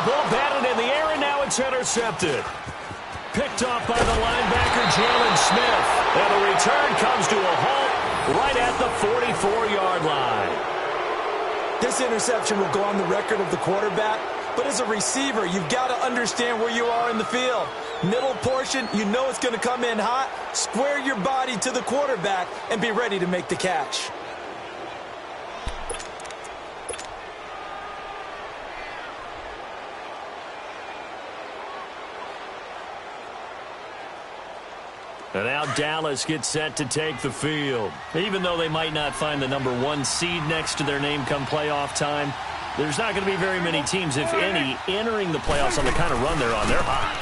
ball batted in the air, and now it's intercepted. Picked off by the linebacker, Jalen Smith. And the return comes to a halt right at the 44-yard line. This interception will go on the record of the quarterback, but as a receiver, you've got to understand where you are in the field. Middle portion, you know it's going to come in hot. Square your body to the quarterback and be ready to make the catch. And now Dallas gets set to take the field. Even though they might not find the #1 seed next to their name come playoff time, there's not going to be very many teams, if any, entering the playoffs on the kind of run they're on. They're hot.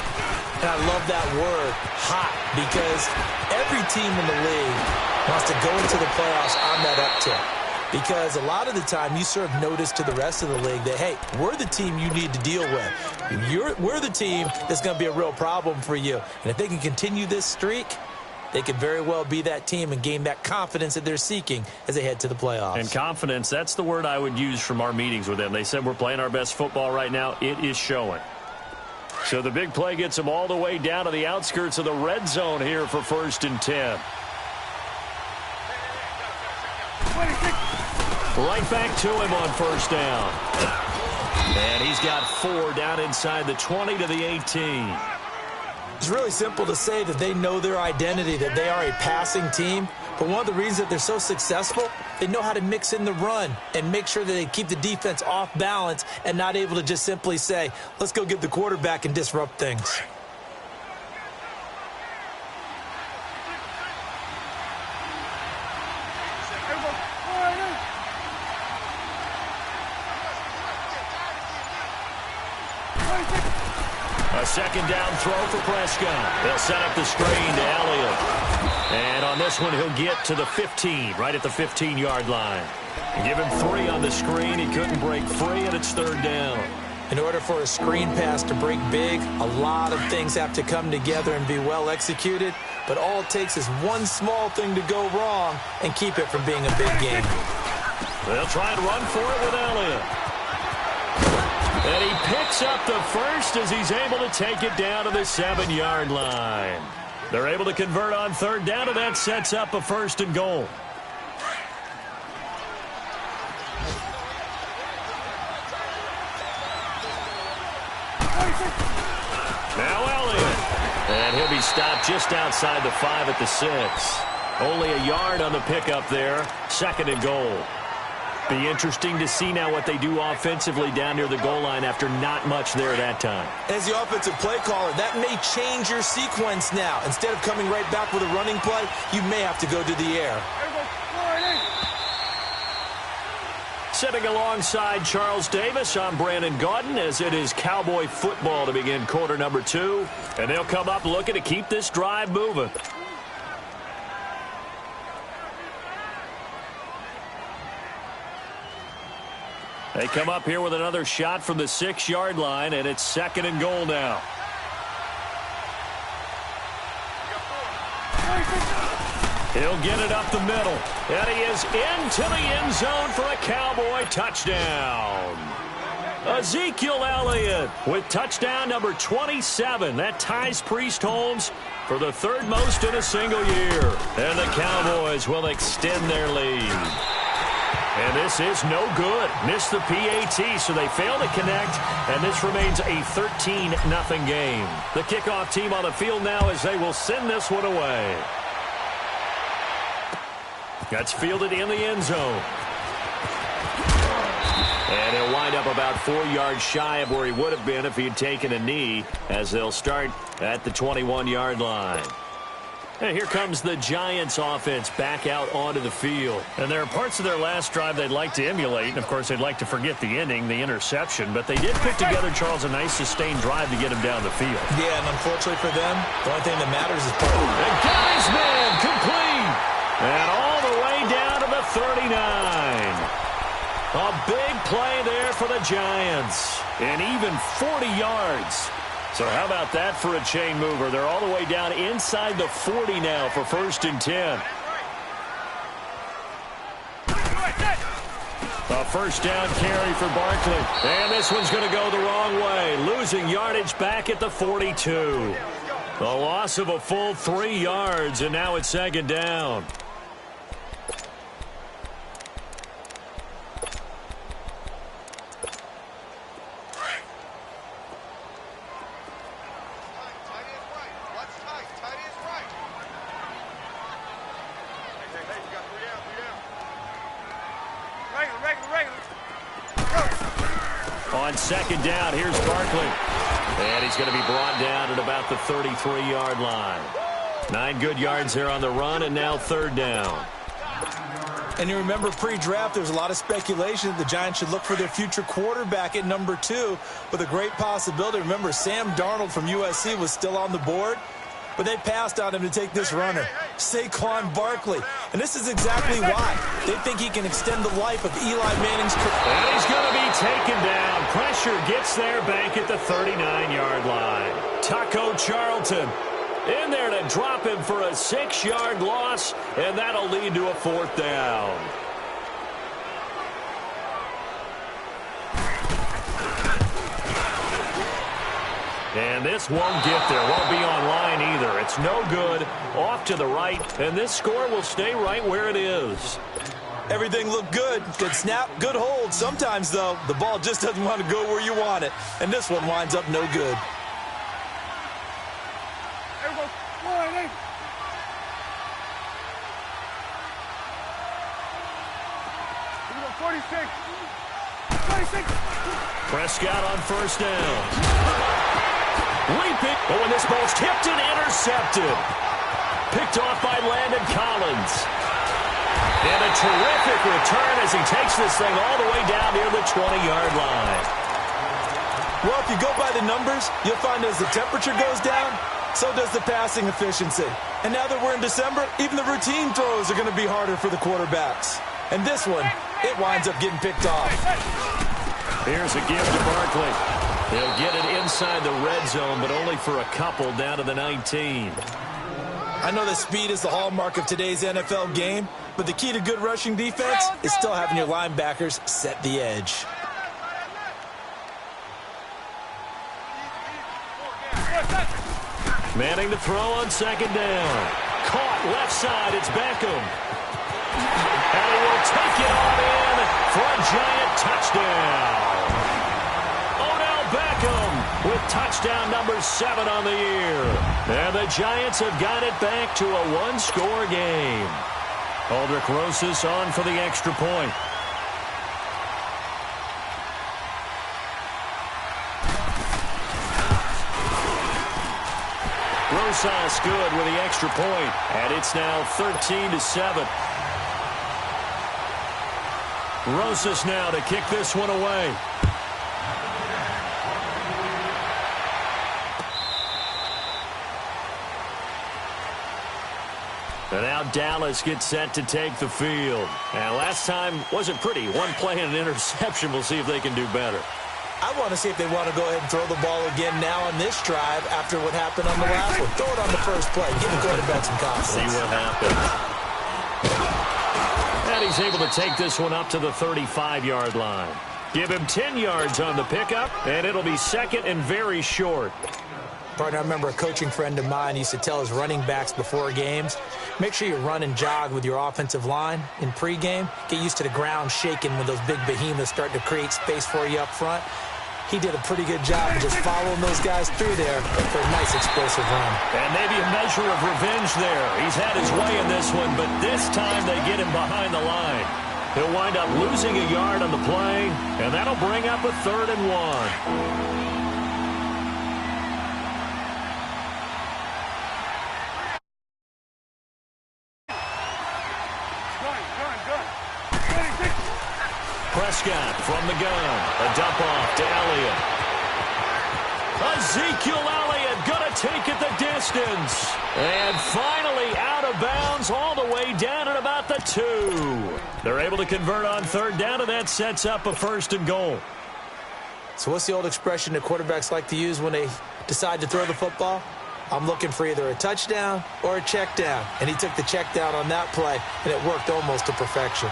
And I love that word, hot, because every team in the league wants to go into the playoffs on that uptick. Because a lot of the time you serve notice to the rest of the league that, hey, we're the team you need to deal with. We're the team that's going to be a real problem for you. And if they can continue this streak, they could very well be that team and gain that confidence that they're seeking as they head to the playoffs. And confidence, that's the word I would use from our meetings with them. They said we're playing our best football right now. It is showing. So the big play gets them all the way down to the outskirts of the red zone here for 1st and 10. Right back to him on 1st down. And he's got 4 down inside the 20 to the 18. It's really simple to say that they know their identity, that they are a passing team. But one of the reasons that they're so successful, they know how to mix in the run and make sure that they keep the defense off balance and not able to just simply say, let's go get the quarterback and disrupt things. A 2nd down throw for Prescott. They'll set up the screen to Elliott. And on this one, he'll get to the 15, right at the 15-yard line. Give him 3 on the screen. He couldn't break free, and it's 3rd down. In order for a screen pass to break big, a lot of things have to come together and be well executed. But all it takes is one small thing to go wrong and keep it from being a big game. They'll try and run for it with Elliott. And he picks up the first as he's able to take it down to the 7-yard line. They're able to convert on 3rd down, and that sets up a 1st and goal. Now Elliott. And he'll be stopped just outside the 5 at the 6. Only a yard on the pickup there. 2nd and goal. Be interesting to see now what they do offensively down near the goal line after not much there that time. As the offensive play caller, that may change your sequence now. Instead of coming right back with a running play, you may have to go to the air. Sitting alongside Charles Davis, I'm Brandon Gaudin, as it is Cowboy football to begin quarter number 2. And they'll come up looking to keep this drive moving. They come up here with another shot from the 6-yard line, and it's 2nd and goal now. He'll get it up the middle, and he is into the end zone for a Cowboy touchdown. Ezekiel Elliott with touchdown number 27. That ties Priest Holmes for the 3rd most in a single year. And the Cowboys will extend their lead. And this is no good. Missed the PAT, so they fail to connect, and this remains a 13-0 game. The kickoff team on the field now as they will send this one away. That's fielded in the end zone. And he'll wind up about 4 yards shy of where he would have been if he had taken a knee, as they'll start at the 21-yard line. And here comes the Giants offense back out onto the field. And there are parts of their last drive they'd like to emulate. And, of course, they'd like to forget the ending, the interception. But they did put together, Charles, a nice sustained drive to get him down the field. Yeah, and unfortunately for them, the only thing that matters is part. And got his man complete. And all the way down to the 39. A big play there for the Giants. And even 40 yards. So how about that for a chain mover? They're all the way down inside the 40 now for 1st and 10. A 1st down carry for Barkley. And this one's going to go the wrong way. losing yardage back at the 42. A loss of a full 3 yards, and now it's second down. On second down, here's Barkley. And he's going to be brought down at about the 33-yard line. 9 good yards there on the run, and now third down. And you remember pre-draft, there's a lot of speculation that the Giants should look for their future quarterback at number 2 with a great possibility. Remember, Sam Darnold from USC was still on the board, but they passed on him to take this runner, Saquon Barkley. And this is exactly why. They think he can extend the life of Eli Manning's career. And he's going to be taken down. Pressure gets there back at the 39-yard line. Taco Charlton in there to drop him for a 6-yard loss, and that'll lead to a fourth down. And this won't get there. Won't be online either. It's no good. Off to the right, and this score will stay right where it is. Everything looked good. Good snap, good hold. Sometimes, though, the ball just doesn't want to go where you want it. And this one winds up no good. Prescott on first down. Leaping. Oh, and this ball's tipped and intercepted. Picked off by Landon Collins. And a terrific return as he takes this thing all the way down near the 20-yard line. Well, if you go by the numbers, you'll find as the temperature goes down, so does the passing efficiency. And now that we're in December, even the routine throws are going to be harder for the quarterbacks. And this one, it winds up getting picked off. Here's a give to Barkley. He'll get it inside the red zone, but only for a couple down to the 19. I know that speed is the hallmark of today's NFL game, but the key to good rushing defense is still having your linebackers set the edge. Manning to throw on second down. Caught left side. It's Beckham. And he will take it on in for a Giant touchdown. Odell Beckham with touchdown number 7 on the year. And the Giants have got it back to a one-score game. Aldrich Rosas on for the extra point. Rosas good with the extra point, and it's now 13-7. Rosas now to kick this one away. And now Dallas gets set to take the field. And last time wasn't pretty. One play and an interception. We'll see if they can do better. I want to see if they want to go ahead and throw the ball again now on this drive after what happened on the last one. Throw it on the first play. Give the quarterback some confidence. See what happens. And he's able to take this one up to the 35-yard line. Give him 10 yards on the pickup, and it'll be second and very short. Partner, I remember a coaching friend of mine used to tell his running backs before games, make sure you run and jog with your offensive line in pregame. Get used to the ground shaking when those big behemoths start to create space for you up front. He did a pretty good job of just following those guys through there for a nice explosive run. And maybe a measure of revenge there. He's had his way in this one, but this time they get him behind the line. He'll wind up losing a yard on the play, and that'll bring up a 3rd and 1. Prescott from the gun. A dump off to Elliott. Ezekiel Elliott going to take it the distance. And finally out of bounds all the way down at about the 2. They're able to convert on 3rd down, and that sets up a 1st and goal. So what's the old expression that quarterbacks like to use when they decide to throw the football? I'm looking for either a touchdown or a check down. And he took the check down on that play, and it worked almost to perfection.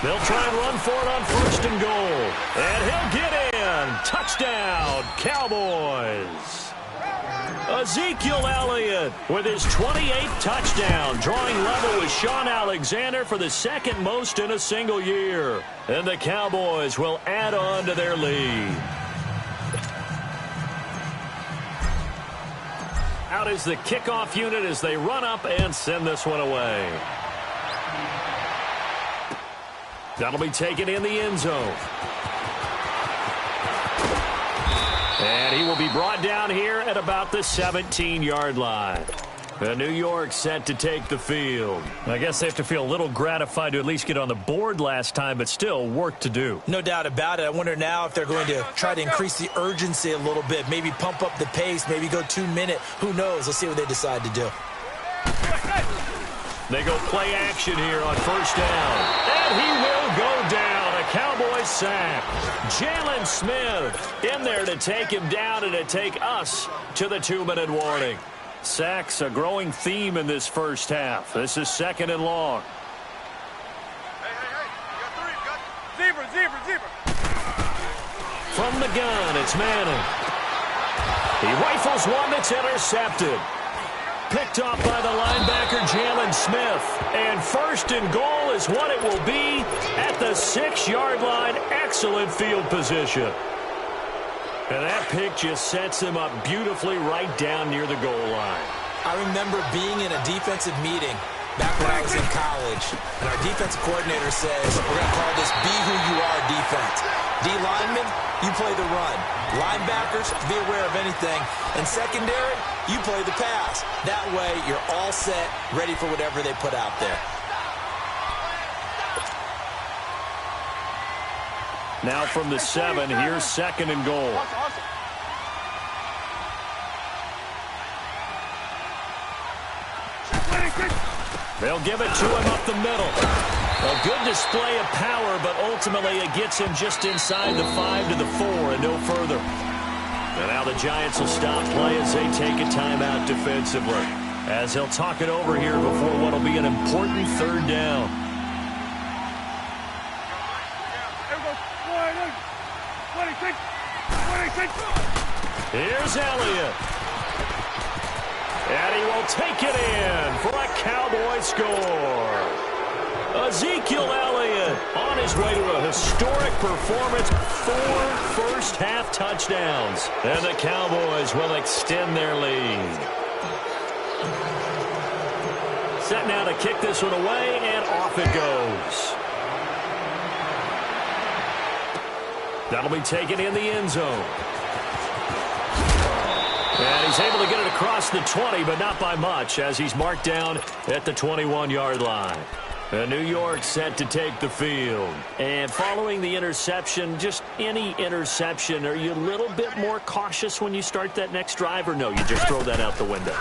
They'll try and run for it on 1st and goal. And he'll get in. Touchdown, Cowboys. Ezekiel Elliott with his 28th touchdown, drawing level with Sean Alexander for the second most in a single year. And the Cowboys will add on to their lead. Out is the kickoff unit as they run up and send this one away. That'll be taken in the end zone. And he will be brought down here at about the 17-yard line. New York set to take the field. I guess they have to feel a little gratified to at least get on the board last time, but still work to do. No doubt about it. I wonder now if they're going to try to increase the urgency a little bit, maybe pump up the pace, maybe go 2-minute. Who knows? Let's see what they decide to do. They go play action here on first down. And he will go down. A Cowboys sack. Jalen Smith in there to take him down and to take us to the 2-minute warning. Sacks a growing theme in this first half. This is second and long. Hey. You got zebra. From the gun, it's Manning. He rifles one that's intercepted. Picked off by the linebacker, Jalen Smith. And first and goal is what it will be at the 6-yard line. Excellent field position. And that pick just sets him up beautifully right down near the goal line. I remember being in a defensive meeting back when I was in college, and our defensive coordinator says, we're going to call this Be Who You Are defense. D linemen, you play the run. Linebackers, be aware of anything. And secondary, you play the pass. That way, you're all set, ready for whatever they put out there. Now from the 7, here's second and goal. They'll give it to him up the middle. A good display of power, but ultimately it gets him just inside the 5 to the 4 and no further. And now the Giants will stop play as they take a timeout defensively, as they'll talk it over here before what will be an important third down. Here's Elliott. And he will take it in for a Cowboy score. Ezekiel Elliott on his way to a historic performance. 4 first-half touchdowns. And the Cowboys will extend their lead. Set now to kick this one away, and off it goes. That'll be taken in the end zone. And he's able to get it across the 20, but not by much, as he's marked down at the 21-yard line. New York set to take the field. And following the interception, just any interception, are you a little bit more cautious when you start that next drive, or no, you just throw that out the window?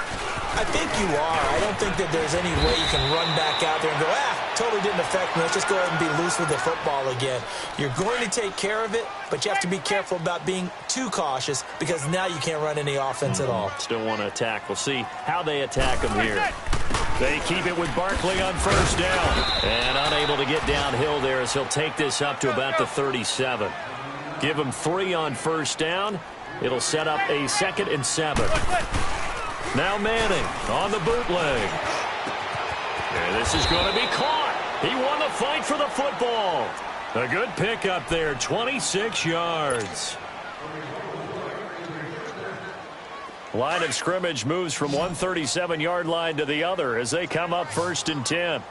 I think you are. I don't think that there's any way you can run back out there and go, totally didn't affect me. Let's just go ahead and be loose with the football again. You're going to take care of it, but you have to be careful about being too cautious because now you can't run any offense at all. Still want to attack. We'll see how they attack them here. They keep it with Barkley on first down. And unable to get downhill there as he'll take this up to about the 37. Give him 3 on first down. It'll set up a 2nd and 7. Now Manning on the bootleg. And this is going to be caught. He won the fight for the football. A good pickup there, 26 yards. Line of scrimmage moves from one 37-yard line to the other as they come up 1st and 10.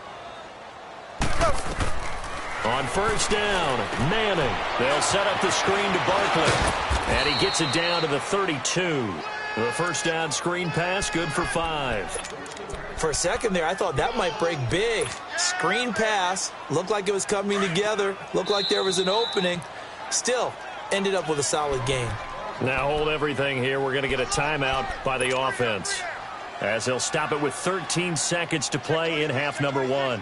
On first down, Manning. They'll set up the screen to Barkley. And he gets it down to the 32. The first down screen pass, good for 5. For a second there, I thought that might break big. Screen pass, looked like it was coming together, looked like there was an opening. Still, ended up with a solid game. Now hold everything here. We're going to get a timeout by the offense, as they'll stop it with 13 seconds to play in half number 1.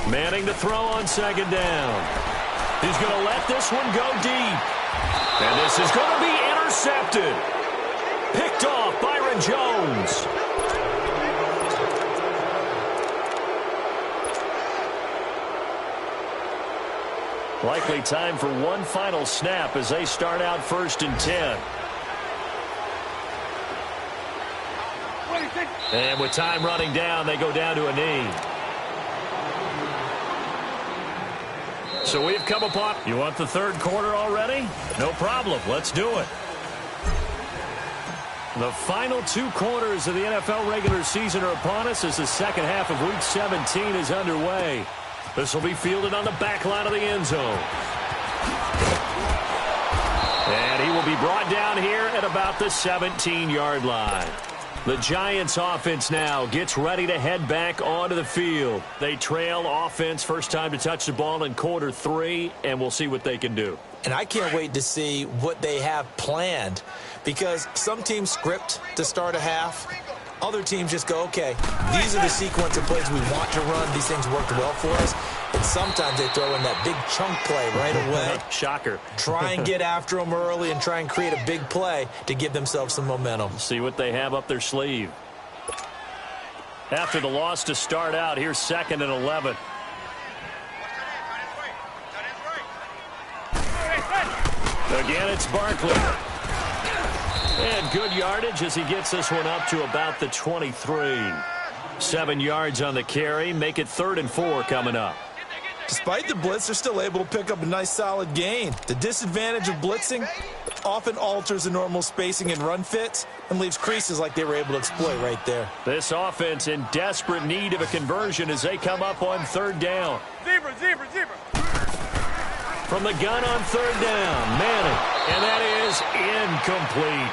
Manning to throw on 2nd down. He's going to let this one go deep. This is going to be intercepted. Picked off Byron Jones. Likely time for one final snap as they start out 1st and 10. And with time running down, they go down to a knee. So we've come upon... You want the third quarter already? No problem. Let's do it. The final 2 quarters of the NFL regular season are upon us as the second half of Week 17 is underway. This will be fielded on the back line of the end zone. And he will be brought down here at about the 17-yard line. The Giants offense now gets ready to head back onto the field. They trail offense, first time to touch the ball in quarter 3, and we'll see what they can do. And I can't wait to see what they have planned, because some teams script to start a half. Other teams just go, okay, these are the sequence of plays we want to run. These things worked well for us. And sometimes they throw in that big chunk play right away. Shocker. Try and get after them early and try and create a big play to give themselves some momentum. See what they have up their sleeve. After the loss to start out, here's 2nd and 11. Again, it's Barkley. And good yardage as he gets this one up to about the 23. 7 yards on the carry. Make it 3rd and 4 coming up. Despite the blitz, they're still able to pick up a nice solid gain. The disadvantage of blitzing often alters the normal spacing and run fits and leaves creases like they were able to exploit right there. This offense in desperate need of a conversion as they come up on 3rd down. Zebra. From the gun on 3rd down, Manning. And that is incomplete.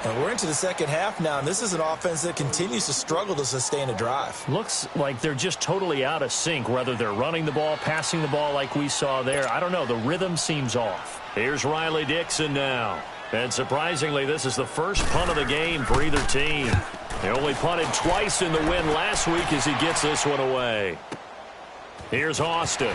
And we're into the second half now, and this is an offense that continues to struggle to sustain a drive. Looks like they're just totally out of sync, whether they're running the ball, passing the ball like we saw there. I don't know. The rhythm seems off. Here's Riley Dixon now. And surprisingly, this is the first punt of the game for either team. They only punted twice in the win last week as he gets this one away. Here's Austin.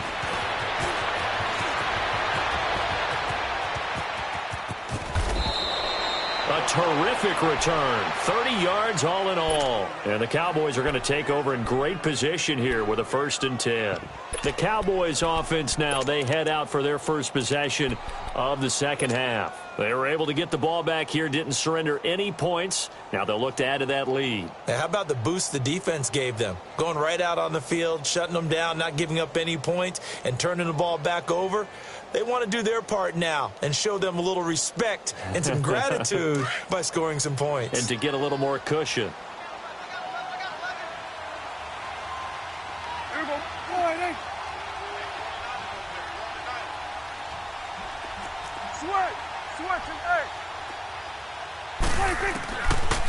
A terrific return. 30 yards all in all. And the Cowboys are going to take over in great position here with a 1st and 10. The Cowboys offense now, they head out for their first possession of the second half. They were able to get the ball back here, didn't surrender any points. Now they'll look to add to that lead. Now, how about the boost the defense gave them? Going right out on the field, shutting them down, not giving up any points, and turning the ball back over. They want to do their part now and show them a little respect and some gratitude by scoring some points. And to get a little more cushion.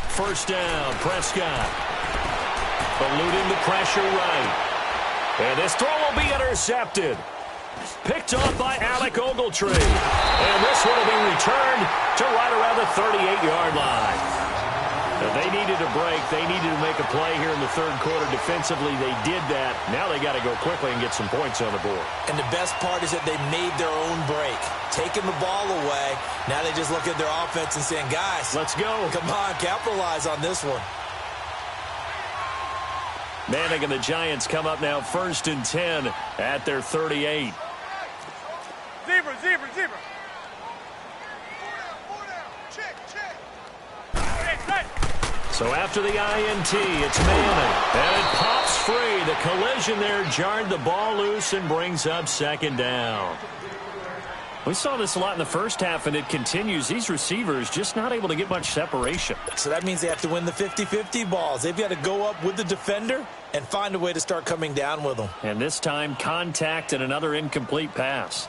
First down, Prescott. Eluding the pressure right. And this throw will be intercepted. Picked off by Alec Ogletree. And this one will be returned to right around the 38-yard line. Now they needed a break. They needed to make a play here in the third quarter. Defensively, they did that. Now they got to go quickly and get some points on the board. And the best part is that they made their own break. Taking the ball away. Now they just look at their offense and saying, guys, let's go. Come on, capitalize on this one. Manning and the Giants come up now 1st and 10 at their 38. Zebra. So after the INT, it's Manning. And it pops free. The collision there jarred the ball loose and brings up 2nd down. We saw this a lot in the first half, and it continues. These receivers just not able to get much separation. So that means they have to win the 50-50 balls. They've got to go up with the defender and find a way to start coming down with them. And this time, contact and another incomplete pass.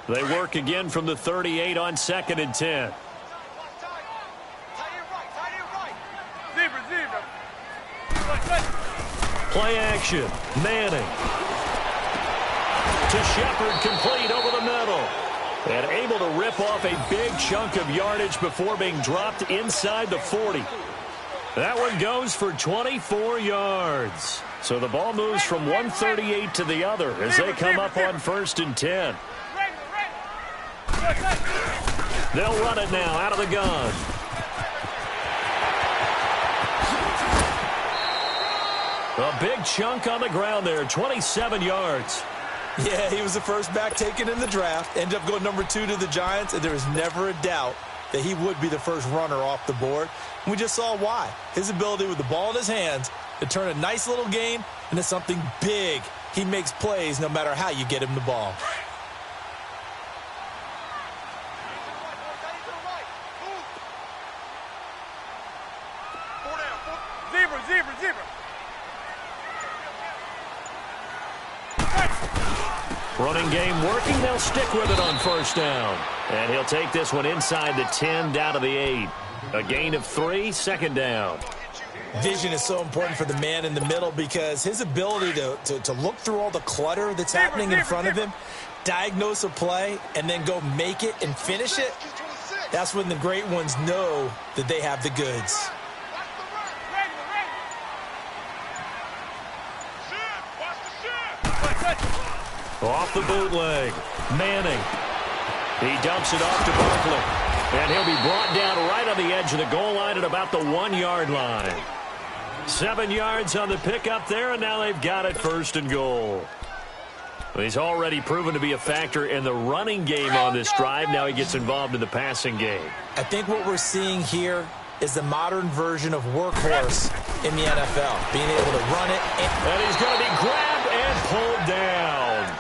They work again from the 38 on 2nd and 10. Zebra. Play action. Manning. To Shepard, complete over the middle. And able to rip off a big chunk of yardage before being dropped inside the 40. That one goes for 24 yards. So the ball moves from 138 to the other as they come up on 1st and 10. They'll run it now out of the gun. A big chunk on the ground there, 27 yards. Yeah, he was the first back taken in the draft. Ended up going number 2 to the Giants, and there was never a doubt that he would be the first runner off the board. And we just saw why. His ability with the ball in his hands to turn a nice little game into something big. He makes plays no matter how you get him the ball. Zebra. Running game working. They'll stick with it on first down. And he'll take this one inside the 10 down to the 8. A gain of 3, second down. Vision is so important for the man in the middle because his ability to look through all the clutter that's happening in front of him, diagnose a play, and then go make it and finish it, that's when the great ones know that they have the goods. Off the bootleg. Manning. He dumps it off to Barkley. And he'll be brought down right on the edge of the goal line at about the 1-yard line. 7 yards on the pickup there, and now they've got it first and goal. Well, he's already proven to be a factor in the running game on this drive. Now he gets involved in the passing game. I think what we're seeing here is the modern version of workhorse in the NFL, being able to run it. And he's going to be grabbed and pulled down.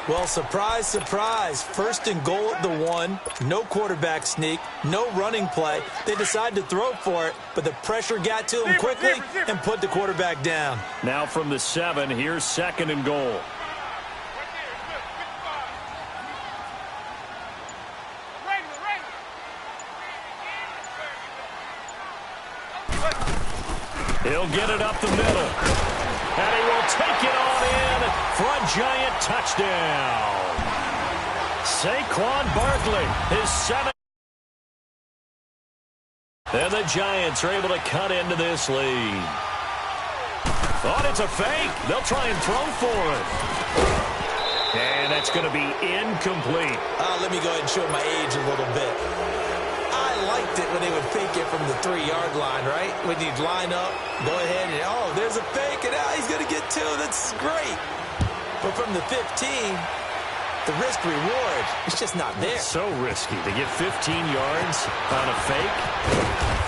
Well, surprise, surprise. First and goal at the 1. No quarterback sneak. No running play. They decide to throw for it, but the pressure got to him quickly and put the quarterback down. Now from the 7, here's second and goal. He'll get it up the middle. And he will take it on in for a giant touchdown. Saquon Barkley, his 7th. And the Giants are able to cut into this lead. Thought it's a fake. They'll try and throw for it. And that's going to be incomplete. Let me go ahead and show my age a little bit. I liked it when they would fake it from the 3-yard line, right? When you'd line up, go ahead and, oh, there's a fake, and he's going to get 2. That's great. But from the 15, the risk-reward, it's just not there. It's so risky to get 15 yards on a fake.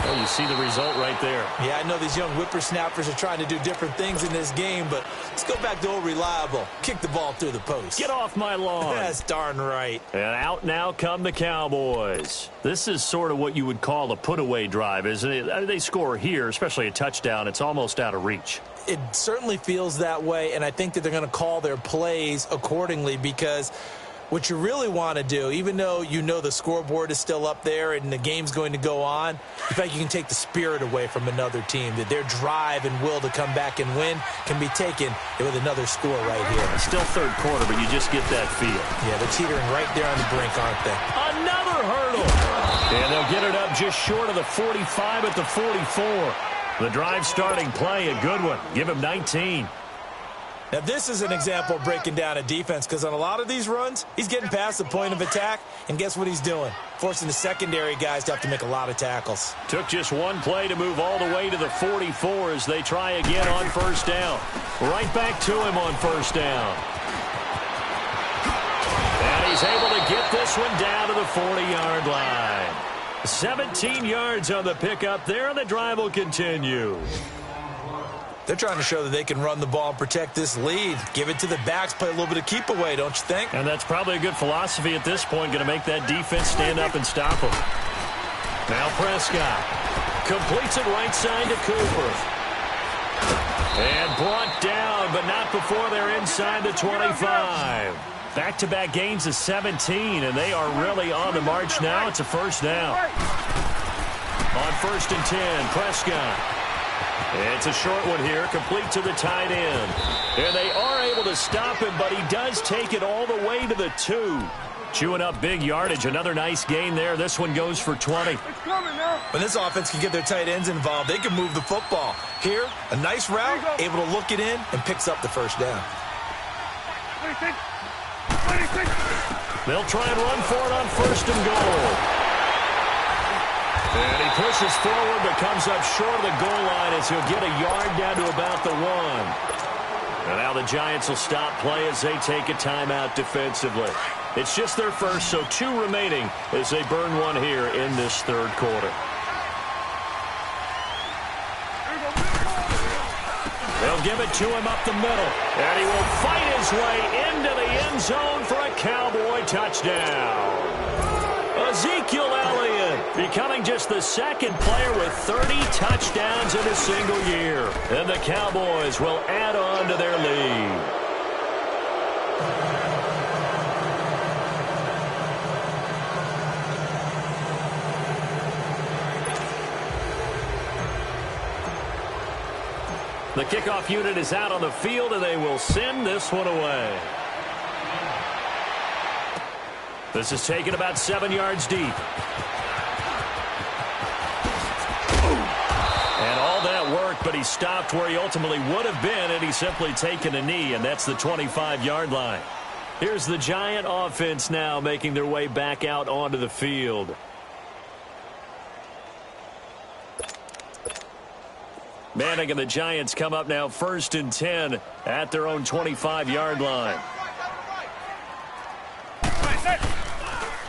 Well, you see the result right there. Yeah, I know these young whippersnappers are trying to do different things in this game, but let's go back to old reliable. Kick the ball through the post. Get off my lawn. That's darn right. And out now come the Cowboys. This is sort of what you would call a put-away drive, isn't it? They score here, especially a touchdown. It's almost out of reach. It certainly feels that way, and I think that they're going to call their plays accordingly because what you really want to do, even though you know the scoreboard is still up there and the game's going to go on, in fact, you can take the spirit away from another team, that their drive and will to come back and win can be taken with another score right here. Still third quarter, but you just get that feel. Yeah, they're teetering right there on the brink, aren't they? Another hurdle. And they'll get it up just short of the 45 at the 44. The drive starting play, a good one. Give him 19. Now, this is an example of breaking down a defense because on a lot of these runs, he's getting past the point of attack, and guess what he's doing? Forcing the secondary guys to have to make a lot of tackles. Took just one play to move all the way to the 44 as they try again on first down. Right back to him on first down. And he's able to get this one down to the 40-yard line. 17 yards on the pickup there, and the drive will continue. They're trying to show that they can run the ball and protect this lead. Give it to the backs, play a little bit of keep away, don't you think? And that's probably a good philosophy at this point, going to make that defense stand up and stop them. Now Prescott completes it right side to Cooper. And brought down, but not before they're inside the 25. Back-to-back gains of 17, and they are really on the march now. It's a first down. On first and 10, Prescott. It's a short one here, complete to the tight end. And they are able to stop him, but he does take it all the way to the 2. Chewing up big yardage. Another nice gain there. This one goes for 20. When this offense can get their tight ends involved, they can move the football. Here, a nice route, able to look it in, and picks up the first down. They'll try and run for it on first and goal. And he pushes forward but comes up short of the goal line as he'll get a yard down to about the 1. And now the Giants will stop play as they take a timeout defensively. It's just their first, so 2 remaining as they burn one here in this third quarter. They'll give it to him up the middle, and he will fight his way into the end zone for a Cowboy touchdown. Ezekiel Elliott becoming just the second player with 30 touchdowns in a single year. And the Cowboys will add on to their lead. The kickoff unit is out on the field, and they will send this one away. This is taken about 7 yards deep. And all that work, but he stopped where he ultimately would have been, and he's simply taken a knee, and that's the 25-yard line. Here's the Giant offense now making their way back out onto the field. Manning and the Giants come up now 1st and 10 at their own 25-yard line.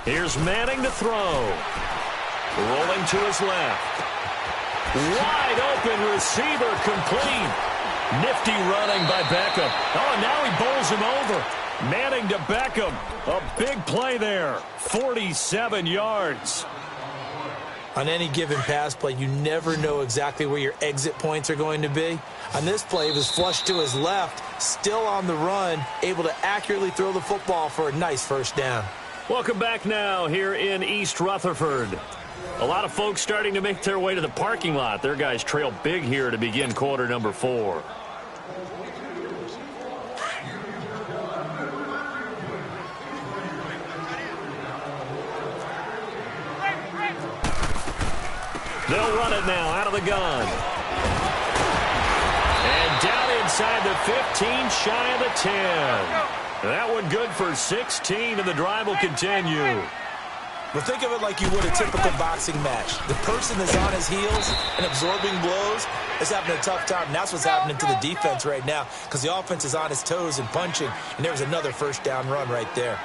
Here's Manning to throw. Rolling to his left. Wide open receiver complete. Nifty running by Beckham. Oh, and now he bowls him over. Manning to Beckham. A big play there. 47 yards. On any given pass play, you never know exactly where your exit points are going to be. On this play, he was flushed to his left, still on the run, able to accurately throw the football for a nice first down. Welcome back now here in East Rutherford. A lot of folks starting to make their way to the parking lot. Their guys trail big here to begin quarter number 4. They'll run it now out of the gun. And down inside the 15, shy of the 10. That one good for 16, and the drive will continue. But think of it like you would a typical boxing match. The person that's on his heels and absorbing blows is having a tough time, and that's what's happening to the defense right now because the offense is on his toes and punching, and there was another first down run right there.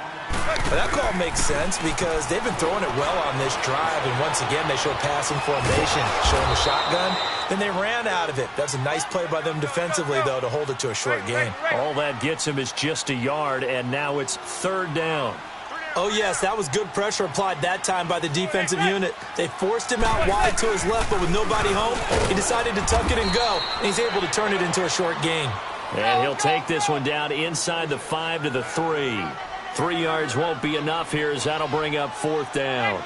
But that call makes sense because they've been throwing it well on this drive, and once again they show passing formation, showing the shotgun. Then they ran out of it. That's a nice play by them defensively, though, to hold it to a short gain. All that gets him is just a yard, and now it's 3rd down. Oh, yes, that was good pressure applied that time by the defensive unit. They forced him out wide to his left, but with nobody home, he decided to tuck it and go, and he's able to turn it into a short gain. And he'll take this one down inside the 5 to the 3. 3 yards won't be enough here as that'll bring up 4th down.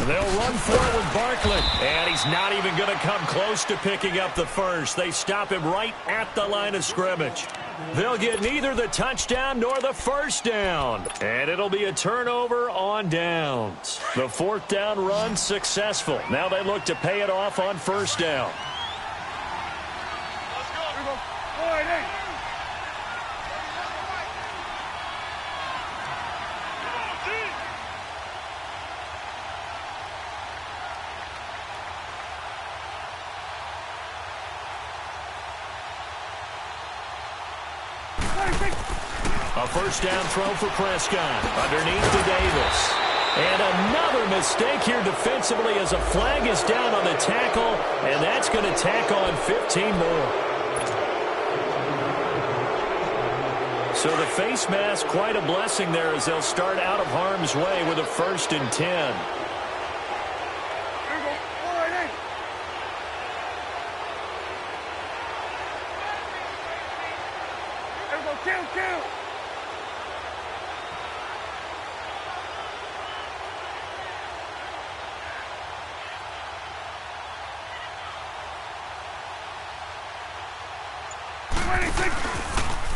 They'll run for it with Barkley, and he's not even going to come close to picking up the first. They stop him right at the line of scrimmage. They'll get neither the touchdown nor the first down, and it'll be a turnover on downs. The 4th down run successful. Now they look to pay it off on first down. A first down throw for Prescott underneath to Davis. And another mistake here defensively as a flag is down on the tackle, and that's going to tack on 15 more. So the face mask, quite a blessing there as they'll start out of harm's way with a 1st and 10.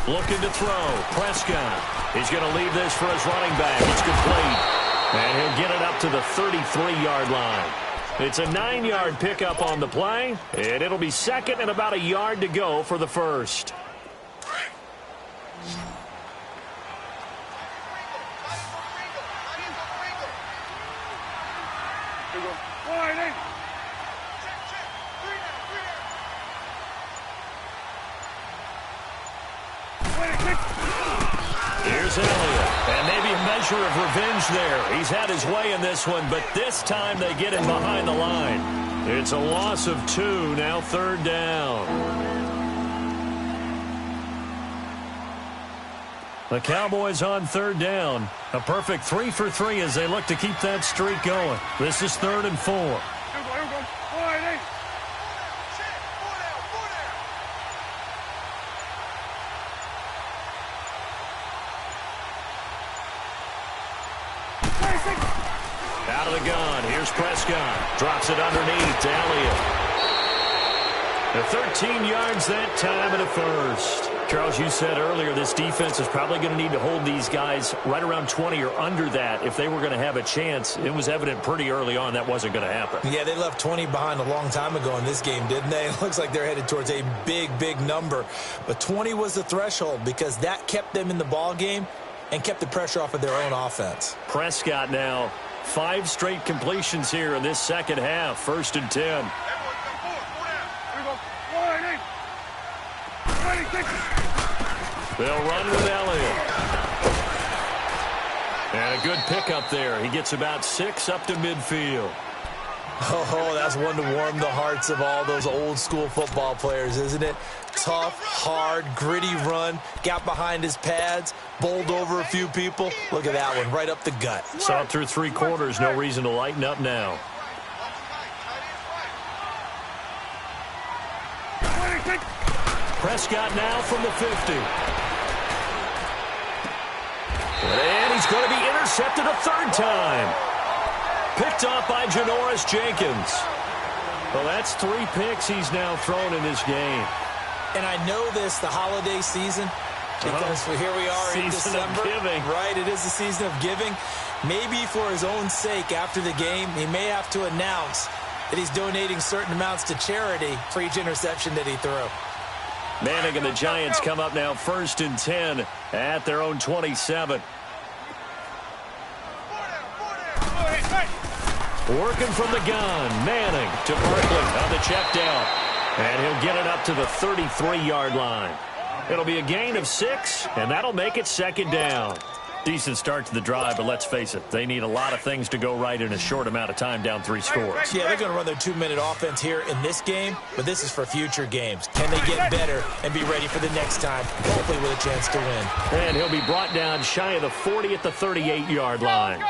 Looking to throw. Prescott. He's going to leave this for his running back. It's complete. And he'll get it up to the 33-yard line. It's a 9-yard pickup on the play, and it'll be 2nd and about a yard to go for the first. Here's Elliott, and maybe a measure of revenge there. He's had his way in this one, but this time they get him behind the line. It's a loss of 2, now 3rd down. The Cowboys on 3rd down. A perfect 3 for 3 as they look to keep that streak going. This is 3rd and 4. Out of the gun. Here's Prescott. Drops it underneath to Elliott. The 13 yards that time and a first. Charles, you said earlier this defense is probably going to need to hold these guys right around 20 or under that if they were going to have a chance. It was evident pretty early on that wasn't going to happen. Yeah, they left 20 behind a long time ago in this game, didn't they? It looks like they're headed towards a big, big number. But 20 was the threshold because that kept them in the ball game and kept the pressure off of their own offense. Prescott now 5 straight completions here in this second half. 1st and 10. They'll run with Elliott. And a good pickup there. He gets about 6 up to midfield. Oh, that's one to warm the hearts of all those old school football players, isn't it? Tough, hard, gritty run. Got behind his pads, bowled over a few people. Look at that one, right up the gut. Saw it through 3 quarters. No reason to lighten up now. Prescott now from the 50. And he's going to be intercepted a 3rd time. Picked off by Janoris Jenkins. Well, that's 3 picks he's now thrown in this game. And I know this, the holiday season, because here we are in December. Season of giving. Right, it is the season of giving. Maybe for his own sake after the game, he may have to announce that he's donating certain amounts to charity for each interception that he threw. Manning and the Giants come up now 1st and 10 at their own 27. Working from the gun, Manning to Barkley on the check down. And he'll get it up to the 33-yard line. It'll be a gain of 6, and that'll make it 2nd down. Decent start to the drive, but let's face it, they need a lot of things to go right in a short amount of time down 3 scores. Yeah, they're going to run their 2-minute offense here in this game, but this is for future games. Can they get better and be ready for the next time, hopefully with a chance to win? And he'll be brought down shy of the 40 at the 38-yard line.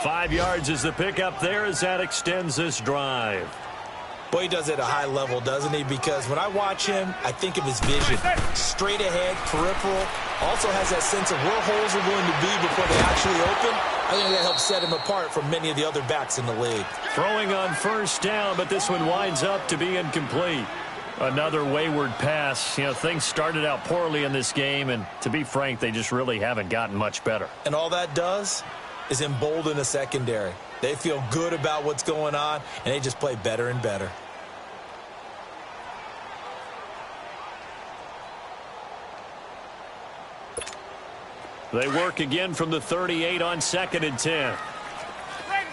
5 yards is the pickup there as that extends this drive. Boy, he does it at a high level, doesn't he? Because when I watch him, I think of his vision. Straight ahead, peripheral. Also has that sense of where holes are going to be before they actually open. I think that helps set him apart from many of the other backs in the league. Throwing on 1st down, but this one winds up to be incomplete. Another wayward pass. You know, things started out poorly in this game, and to be frank, they just really haven't gotten much better. And all that does is embolden the secondary. They feel good about what's going on, and they just play better and better. They work again from the 38 on 2nd and 10. Hey.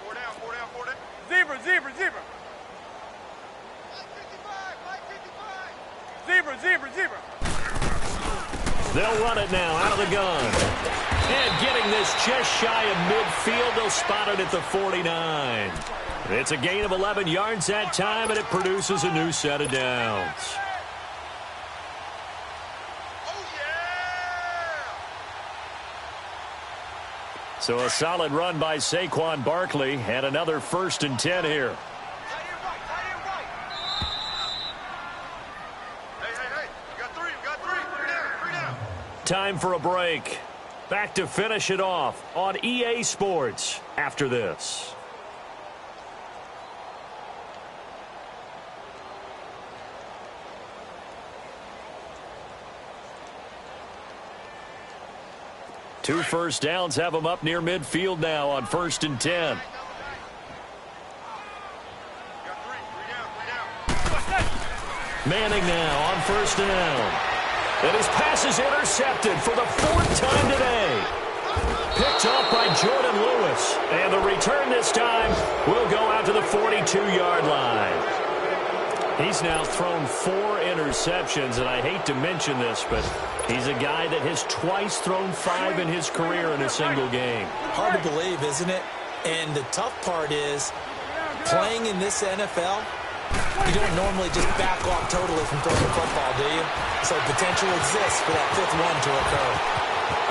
4 down. Zebra. Zebra. They'll run it now out of the gun. And getting this just shy of midfield, they'll spot it at the 49. It's a gain of 11 yards that time, and it produces a new set of downs. So a solid run by Saquon Barkley, and another 1st and 10 here. Time for a break. Back to finish it off on EA Sports after this. Two first downs have them up near midfield now on 1st and 10. Manning now on 1st down. And his pass is intercepted for the 4th time today. Picked off by Jordan Lewis. And the return this time will go out to the 42-yard line. He's now thrown 4 interceptions, and I hate to mention this, but he's a guy that has twice thrown 5 in his career in a single game. Hard to believe, isn't it? And the tough part is, playing in this NFL, you don't normally just back off totally from throwing the football, do you? So potential exists for that 5th one to occur.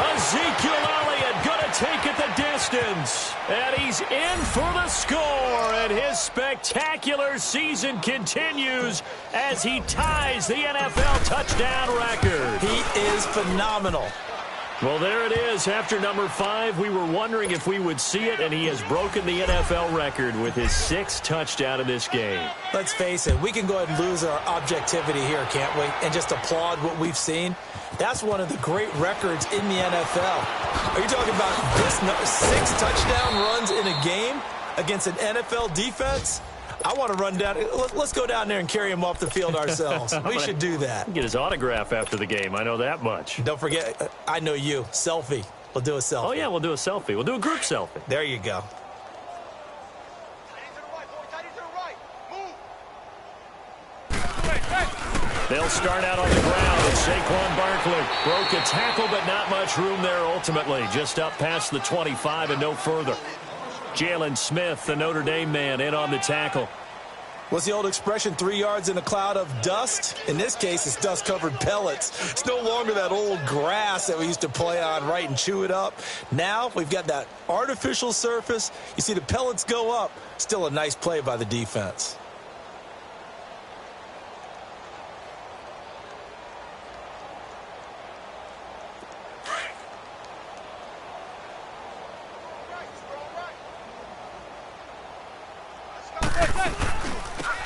Ezekiel Elliott going to take it the distance. And he's in for the score. And his spectacular season continues as he ties the NFL touchdown record. He is phenomenal. Well, there it is. After number 5, we were wondering if we would see it, and he has broken the NFL record with his 6th touchdown in this game. Let's face it, we can go ahead and lose our objectivity here, can't we? And just applaud what we've seen. That's one of the great records in the NFL. Are you talking about this 6 touchdown runs in a game against an NFL defense? I want to run down. Let's go down there and carry him off the field ourselves. We should do that. Get his autograph after the game. I know that much. Don't forget, I know you. Selfie. We'll do a selfie. Oh, yeah, we'll do a selfie. We'll do a group selfie. There you go. They'll start out on the ground, and Saquon Barkley broke a tackle, but not much room there ultimately. Just up past the 25 and no further. Jalen Smith, the Notre Dame man, in on the tackle. What's the old expression, 3 yards in a cloud of dust? In this case, it's dust-covered pellets. It's no longer that old grass that we used to play on, right, and chew it up. Now we've got that artificial surface. You see the pellets go up. Still a nice play by the defense.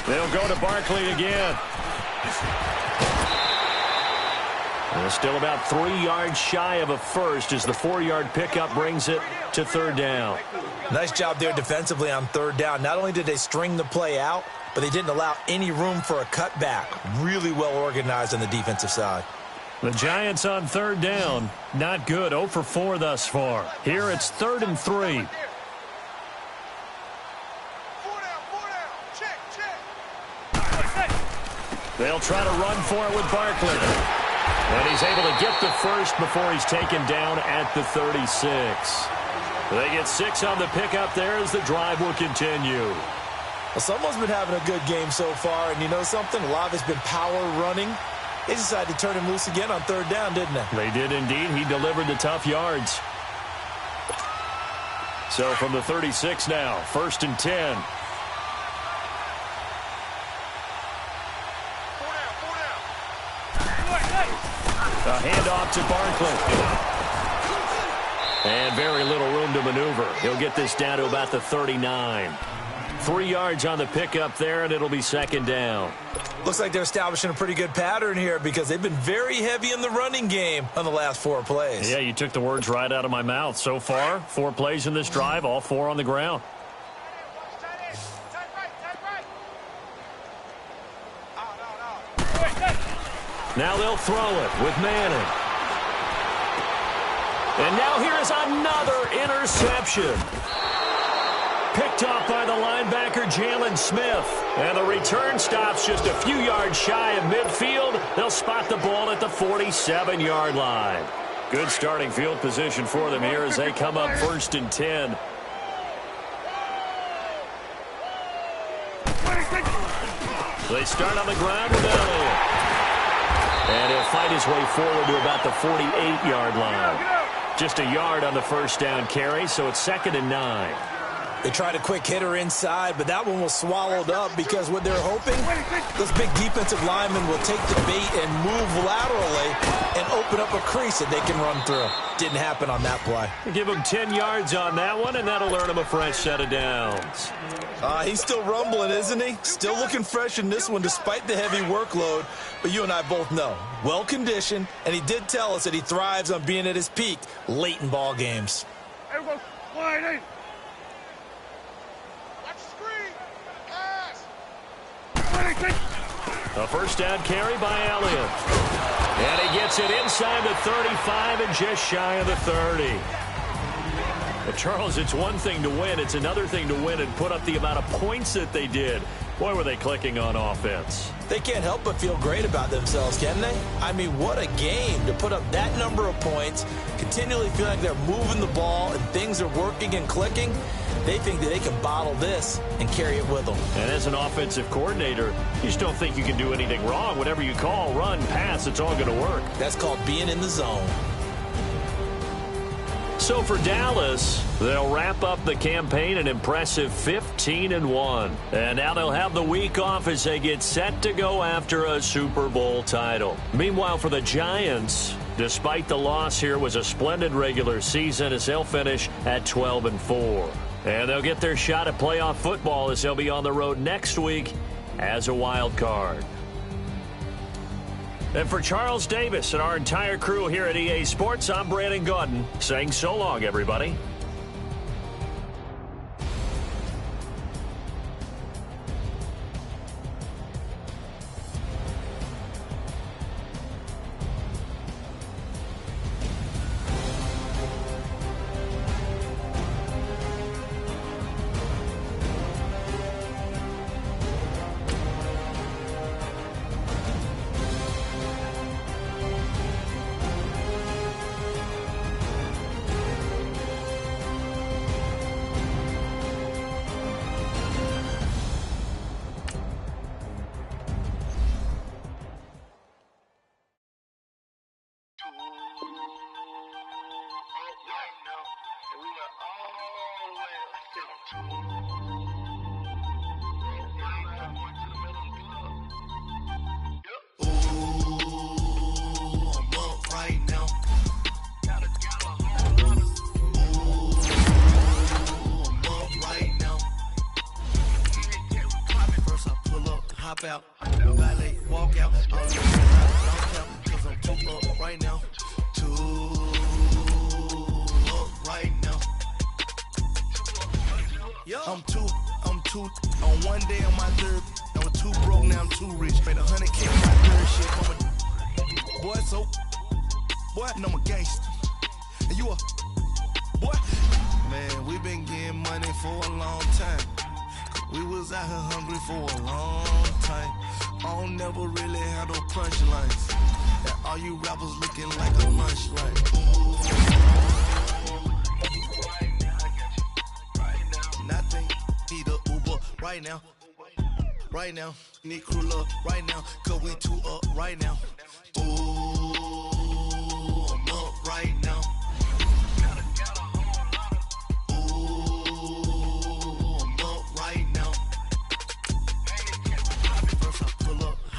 They'll go to Barkley again. And still about 3 yards shy of a first as the 4-yard pickup brings it to 3rd down. Nice job there defensively on 3rd down. Not only did they string the play out, but they didn't allow any room for a cutback. Really well organized on the defensive side. The Giants on 3rd down. Not good. 0 for 4 thus far. Here it's 3rd and 3. They'll try to run for it with Barkley. And he's able to get the first before he's taken down at the 36. They get 6 on the pickup there as the drive will continue. Well, someone's been having a good game so far, and you know something? A lot of it's been power running. They decided to turn him loose again on 3rd down, didn't they? They did indeed. He delivered the tough yards. So from the 36 now, 1st and 10. A handoff to Barkley. And very little room to maneuver. He'll get this down to about the 39. 3 yards on the pickup there, and it'll be 2nd down. Looks like they're establishing a pretty good pattern here because they've been very heavy in the running game on the last 4 plays. Yeah, you took the words right out of my mouth. So far, 4 plays in this drive, all 4 on the ground. Now they'll throw it with Manning. And now here is another interception. Picked off by the linebacker, Jalen Smith. And the return stops just a few yards shy of midfield. They'll spot the ball at the 47-yard line. Good starting field position for them here as they come up 1st and 10. They start on the ground with Elliott. And he'll fight his way forward to about the 48-yard line. Just a yard on the 1st down carry, so it's 2nd and 9. They tried a quick hitter inside, but that one was swallowed up because what they're hoping, those big defensive linemen will take the bait and move laterally and open up a crease that they can run through. Didn't happen on that play. Give him 10 yards on that one, and that'll earn him a fresh set of downs. He's still rumbling, isn't he? Still looking fresh in this one despite the heavy workload. But you and I both know, well-conditioned, and he did tell us that he thrives on being at his peak late in ball games. A 1st down carry by Elliott. And he gets it inside the 35 and just shy of the 30. But Charles, it's one thing to win. It's another thing to win and put up the amount of points that they did. Boy, were they clicking on offense. They can't help but feel great about themselves, can they? I mean, what a game to put up that number of points, continually feel like they're moving the ball and things are working and clicking. They think that they can bottle this and carry it with them. And as an offensive coordinator, you just don't think you can do anything wrong. Whatever you call, run, pass, it's all going to work. That's called being in the zone. So for Dallas, they'll wrap up the campaign an impressive 15-1. And now they'll have the week off as they get set to go after a Super Bowl title. Meanwhile, for the Giants, despite the loss here, was a splendid regular season as they'll finish at 12-4. And they'll get their shot at playoff football as they'll be on the road next week as a wild card. And for Charles Davis and our entire crew here at EA Sports, I'm Brandon Gaudin saying so long, everybody. Out, valet, walk out, all the cause I'm too up right now, too up right now. Yo, I'm too, on one day on my third, I was too broke, now I'm too rich, made 100K on my third shit, I'm a, boy, so, boy, and I'm a gangster, and you a, boy, man, we been getting money for a long time. We was out here hungry for a long time. I don't never really have no punchlines. And all you rappers looking like a lunch line. Nothing, need a Uber right now. Right now, need crew up right now. Cause we too up right now. Ooh, I'm up right now.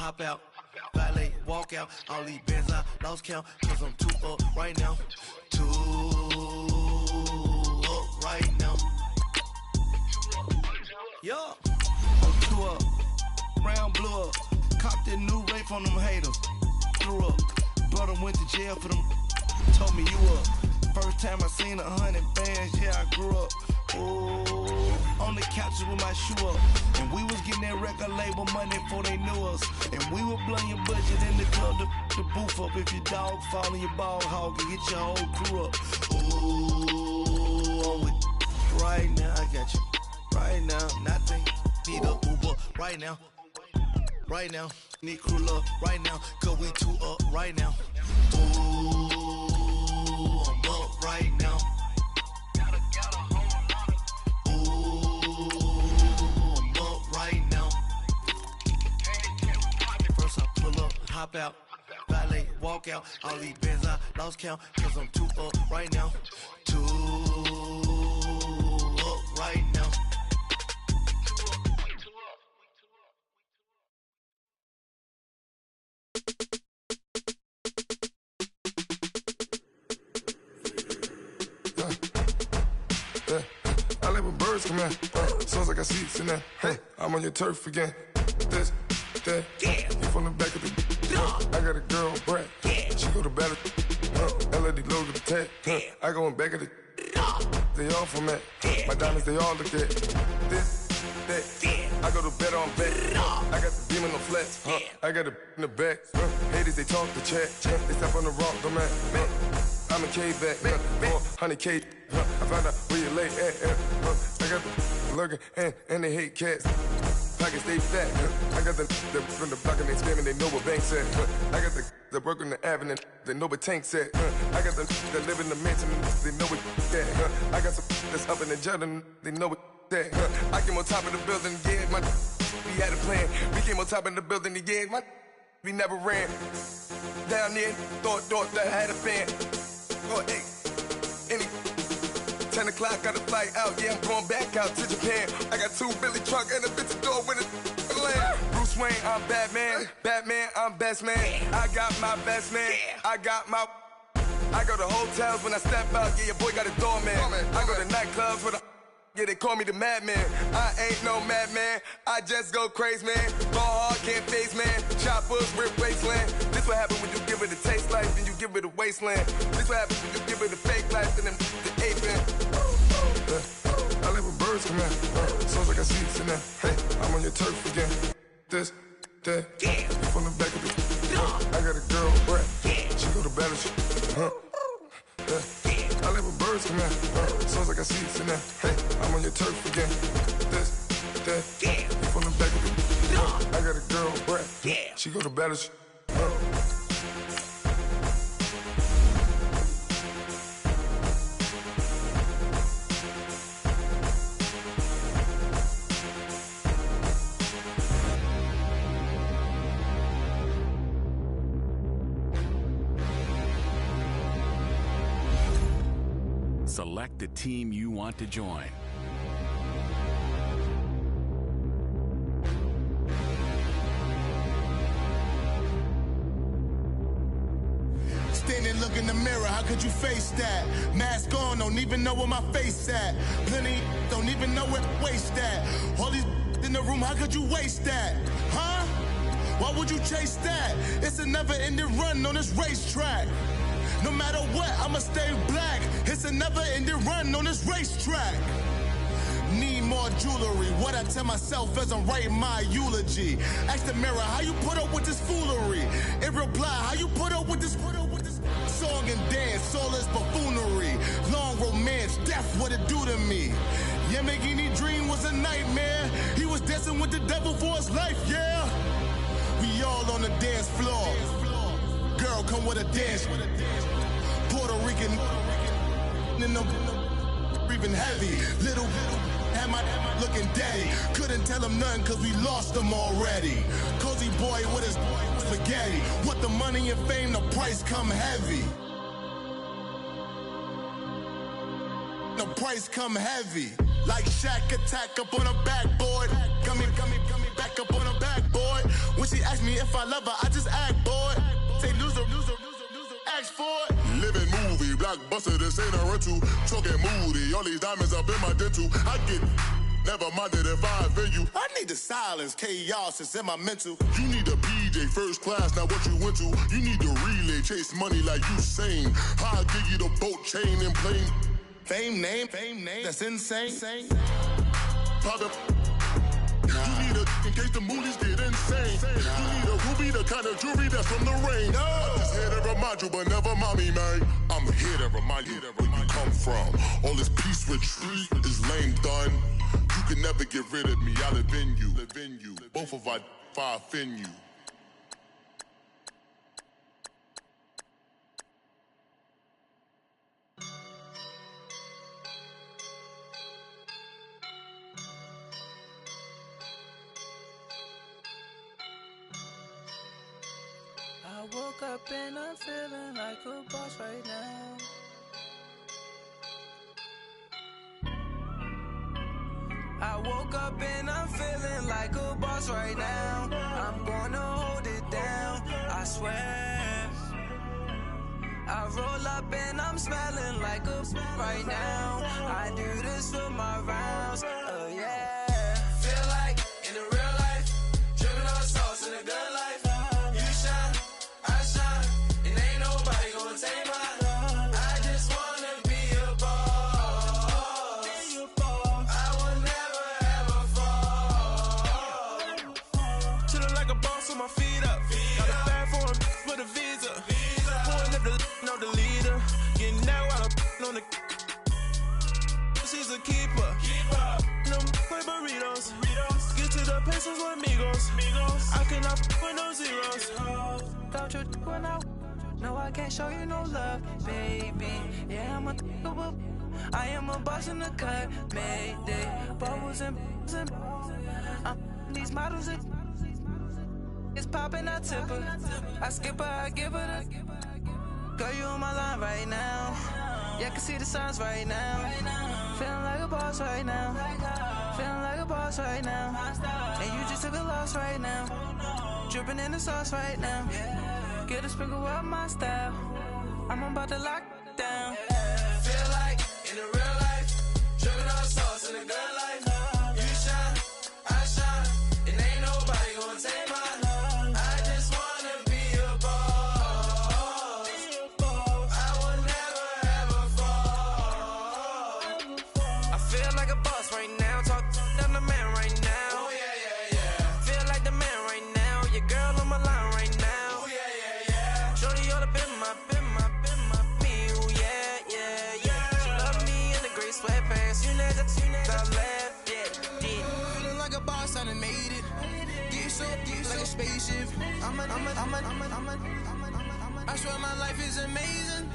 Hop out, valet, walk out, all these bands I lost count, cause I'm too up right now, too up right now. Yo, I'm too up, round blew up, copped that new rape on them haters, threw up, brother went to jail for them, told me you up, first time I seen 100 bands, yeah I grew up. Ooh, on the couches with my shoe up. And we was getting that record label money before they knew us. And we were blowing your budget in the club to boof up. If your dog fall in your ball hog and get your whole crew up. Ooh, I'm with right now, I got you. Right now, nothing. Need a Uber right now. Right now, need crew up right now. Cause we too up right now. Ooh, I'm up right now. Hop out, valet, walk out, all these bands I lost count, cause I'm too up right now, too up right now. I like when birds come in, soon as I got seats in there, I'm on your turf again, this, that, you from the back of the I got a girl, Brad. She go to battle. LED logo the tag. I go in back of the. They all from that. My diamonds, they all look at. This, that. I go to bet on bet. I got the demon on flats. I got it in the back. Haters, they talk the chat. They step on the rock, the man. I'm a K-back. 400K. I found out where you lay at. I got the lurking and they hate cats. pockets stay fat. I got the from the block and they spamming, they know what banks at. I got the work on the avenue, they know what tanks at. I got the that live in the mansion, they know what that. I got some that's up in the jet and they know what that. I came on top of the building, yeah, we had a plan. We came on top of the building, yeah, we never ran. Down there, thought that I had a fan. Oh, hey, 10 o'clock, got a flight out, yeah, I'm going back out to Japan. I got 2 Billy truck and a bitch door with a land. Bruce Wayne, I'm Batman. Batman, I'm best man. I got my best man. I go to hotels when I step out, yeah, your boy got a doorman. I go to nightclubs with yeah, they call me the madman. I ain't no madman, I just go crazy, man. Ball hard, can't face, man. Choppers, rip wasteland. This what happen when you give it a taste life, then you give it a wasteland. This what happens when you give it a fake life, then them the ape in. I live with birds come in. Sounds like I see it in there. Hey, I'm on your turf again. This, that, from the back of the I got a girl, right? She go to battle, I live with birds come in. Sounds like I see it in there. Hey, I'm on your turf again. This, that, from the back of the I got a girl, right? She go to battle, Select the team you want to join. Stand and look in the mirror, how could you face that? Mask on, don't even know where my face at. Plenty, don't even know where to waste that. All these in the room, how could you waste that? Huh? Why would you chase that? It's a never-ending run on this racetrack. No matter what, I'ma stay black. It's a never-ending run on this racetrack. Need more jewelry. What I tell myself as I'm writing my eulogy. Ask the mirror, how you put up with this foolery? It reply, how you put up with this song and dance, soulless buffoonery. Long romance, death, what it do to me? Yamagini dream was a nightmare. He was dancing with the devil for his life, yeah. We all on the dance floor. Girl, come with a dance. Puerto Rican in the breathing heavy. Little had my looking daddy. Couldn't tell him nothing cause we lost him already. Cozy boy with his spaghetti. With the money and fame, the price come heavy. The price come heavy. Like Shaq attack up on a backboard. Coming back up on a backboard. When she asked me if I love her, I just act bored. Say loser, ask for it. living movie, blockbuster, this ain't a rental. Talking moody, all these diamonds up in my dental. I get never minded if I offend you. I need the silence, chaos is in my mental. You need a PJ first class, not what you went to. You need the relay, chase money like you sane. I'll give you the boat chain and plane. Fame name, that's insane. Pop it. You need a in case the movies get insane. You need a ruby, the kind of jewelry that's from the rain. I'm just here to remind you, but never mind me, man. I'm here to remind you where you come from. All this peace retreat is lame done. You can never get rid of me. I live in you. Both of our fire offend you. I woke up and I'm feeling like a boss right now. I woke up and I'm feeling like a boss right now. I'm gonna hold it down, I swear. I roll up and I'm smelling like a right now. I do this for my rounds, oh yeah. Feel like in the real life, dripping on sauce in a good life. You shine, I shine, and ain't nobody gonna take mine. I just wanna be a boss. I will never ever fall. Chillin' like a boss with my feet up. Got a bag for him with a visa. Pulling up the no the leader. Getting that while I'm on the. She's a keeper. No play burritos. Get to the pesos for no zeros. Don't you when no, I can't show you no love, baby. Yeah, I am a boss in the cut, Mayday. Bubbles and these models it's popping, I tip her. I skip her, I give her the. Girl, you on my line right now. Yeah, I can see the signs right now. Feeling like a boss right now. Feeling like a boss right now. And you just took a loss right now. Dripping in the sauce right now. Get a sprinkle up my style. I'm about to lock down. Feel like in the real life, dripping all sauce in the good life. You shine, I shine, and ain't nobody gonna take mine. I just wanna be a boss. I will never ever fall. I feel like a boss right now. Talk to the man right now. Oh yeah, yeah, yeah. Feel like the man right now. Your girl on my line right now. Oh yeah, yeah, yeah. Shorty oughta been my me. Ooh yeah, yeah, yeah. She love me in the gray sweatpants. You never left, yeah, did. Feeling like a boss, I done made it. Get so like a spaceship. I swear my life is amazing.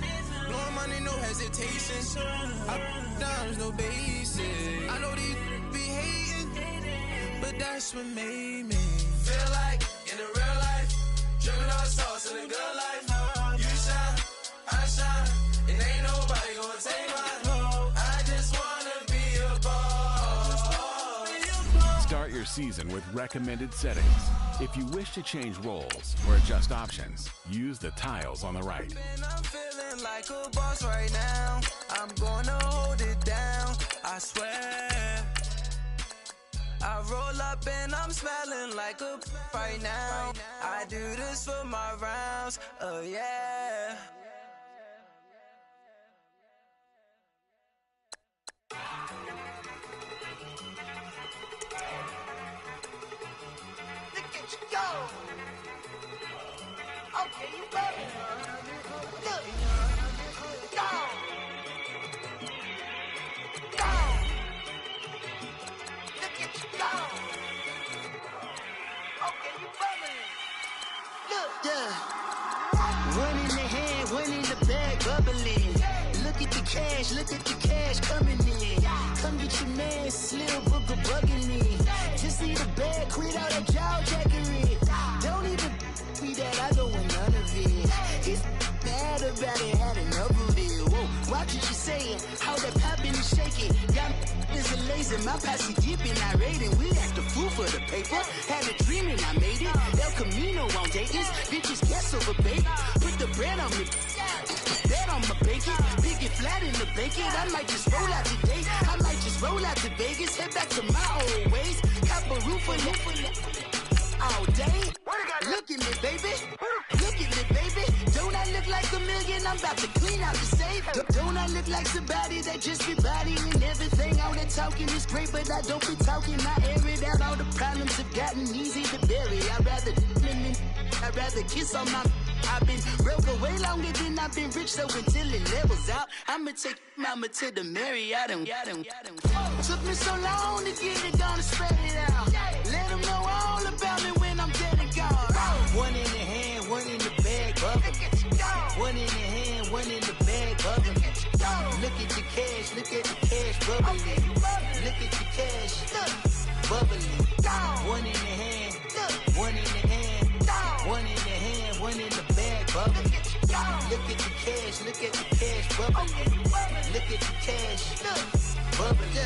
Blowing money, no hesitation. Dimes, no basic. I know these be hating, but that's what made me. Feel like in the real life, dripping all sauce in the good life. You shine, I shine, and ain't nobody gonna take mine. I just wanna be a boss. Start your season with recommended settings. If you wish to change roles or adjust options, use the tiles on the right. I'm feeling like a boss right now. I'm gonna hold it down, I swear. I roll up and I'm smelling like a right now. I do this for my rounds, oh yeah. Look at you go. Okay, you better. Look. Go. Go. Look at you go. Okay, you better. Look. Yeah. One in the hand, one in the bag, bubbling. Look at the cash coming in. Come get your man, Slim Booker bugging me. Just need a bag, quit all that jaw jackery. Don't even be that, I don't want none of it. He's mad about it, had enough of it. Whoa, watch what you saying, how that poppin' and shaking. Y'all is a lazy, my posse dipping, I raiding. We act the fool for the paper. Had a dream and I made it. El Camino on Dayton's, bitches guess over baby. Put the bread on me. Bet on my bacon, big it flat in the bacon. I might just roll out today. I might just roll out to Vegas, head back to my old ways. Cop a roof for all day. Look at me, baby. Look at me, baby. Don't I look like a million? I'm about to clean out the safe. Don't I look like somebody that just be bodying everything? All that talking is great, but I don't be talking. I air it out. All the problems have gotten easy to bury. I'd rather kiss on my. I've been broke way longer than I've been rich, so until it levels out, I'ma take mama to the Marriott and took me so long to get it, gonna spread it out. Let them know all about me when I'm dead and gone. One in the hand, one in the bag, bubbling. One in the hand, one in the bag, bubbling. Look at the cash, bubbling. Look at the cash, bubbling. One in the hand, one in the hand, one in the hand, one in the bag, bubbling. Look at the cash, bubbling. Look at the cash, bubbling.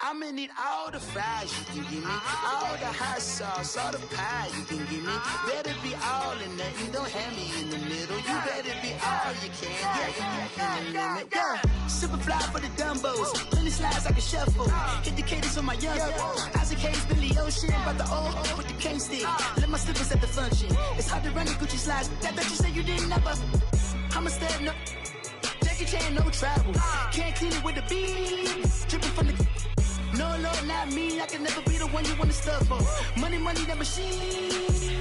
I'ma need all the fries you can give me, all the hot sauce, all the pie you can give me. Better be all or nothing, don't have me in the middle. You better be all you can, yeah. Super fly for the Dumbos, plenty slides like a shuffle. Hit the cadence on my young Isaac Hayes, Billy Ocean, about the old with the cane stick. Let my slippers at the function. It's hard to run the Gucci slides. That bet you say you didn't never. I'm a step no. Jackie Chan, no travel. Can't clean it with the beat. Dripping from the. No, Lord, not me. I can never be the one you wanna stuff for. Money, that machine.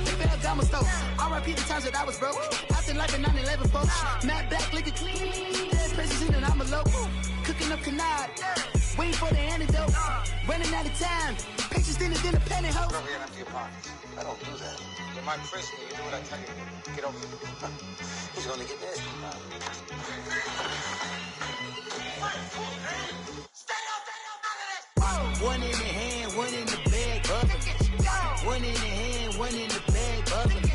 They fell down my stove. R.I.P. the times that I was broke. Acting like a 9/11 folks. Matte black, liquor clean. Dead presents in and I'm a local. Cooking up canard. Waiting for the antidote. Running out of time. Patience thinner than a pantyhose. Over here and empty your pockets. I don't do that. You might frisk me. You do what I tell you to. Get over here. He's gonna get nasty. One in the hand, one in the bag, bubbling. One in the hand, one in the bag, bubbling.